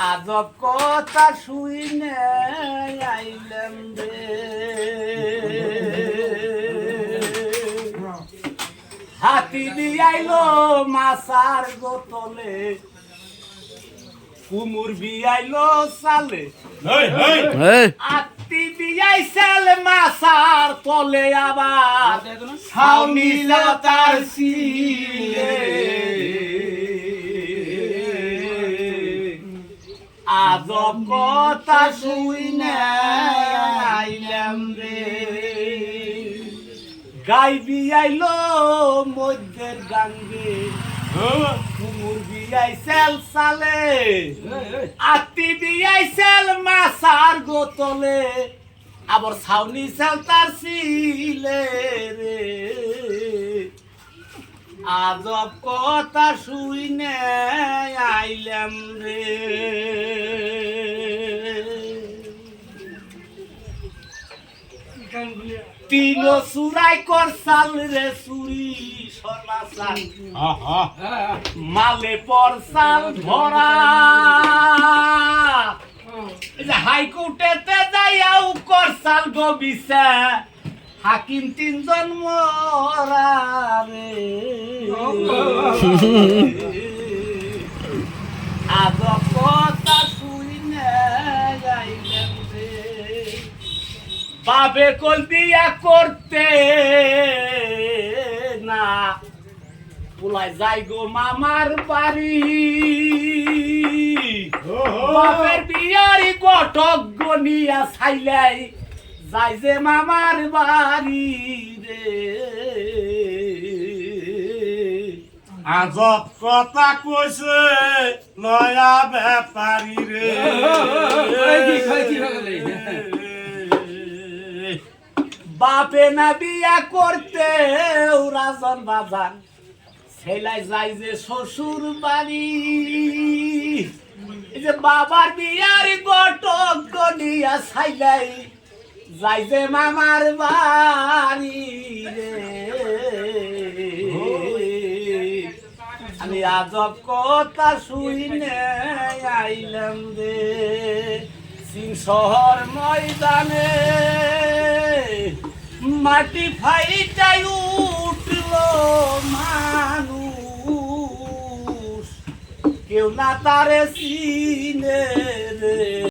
আজব কথা শুইনে আইলাম রে, হাতি দিয়াইলো মাছার গোতলে, কুমুর বিয়াইলো সালে, আত্তি বিয়াইছিল মাছার তলে, আবার ছাউনি তার সিলে। আজব কথা শুইনে আইলাম রে, গাই বিয়াইলো মধ্যের গাঙ্গে, কুমুর বিয়াইছিল সালে, আত্তি বিয়াইছিল মাছার গোতলে, আবার ছাউনি তার সিলে রে। আজব কথা শুইনে আইলাম রে। তিন চুরাই করছাল রে চুরি সর্বাসাল, মালে পরসাল ধরা, হাইকোর্টেতে যাইয়াও করছাল গো বিচার, হাকিম তিনজন মরা রে। আজব কথা শুইনে আইলাম রে, বাবে কল বিয়া করতে না, পুলাই যাই গো মামার বাড়ি, বাপের বিয়ারি গটক গনিয়া ছাইলাই, যাই যে মামার বাড়ি রে। আজব কথা কইছে নয়া ব্যাপারী রে, বাপে না বিয়া করতে রাজন বাজান, ছেলাই যাই যে শ্বশুর বাড়ি, এই যে বাবার বিয়ার গটক গনিয়া ছাইলাই, যাই যে মামার বাড়ি রে। আমি আজব কথা শুইনে আইলাম রে, সিং শহর ময়দানে মাটি ফাইটাই উঠল মানুষ, কেউ না তারে চিনে রে।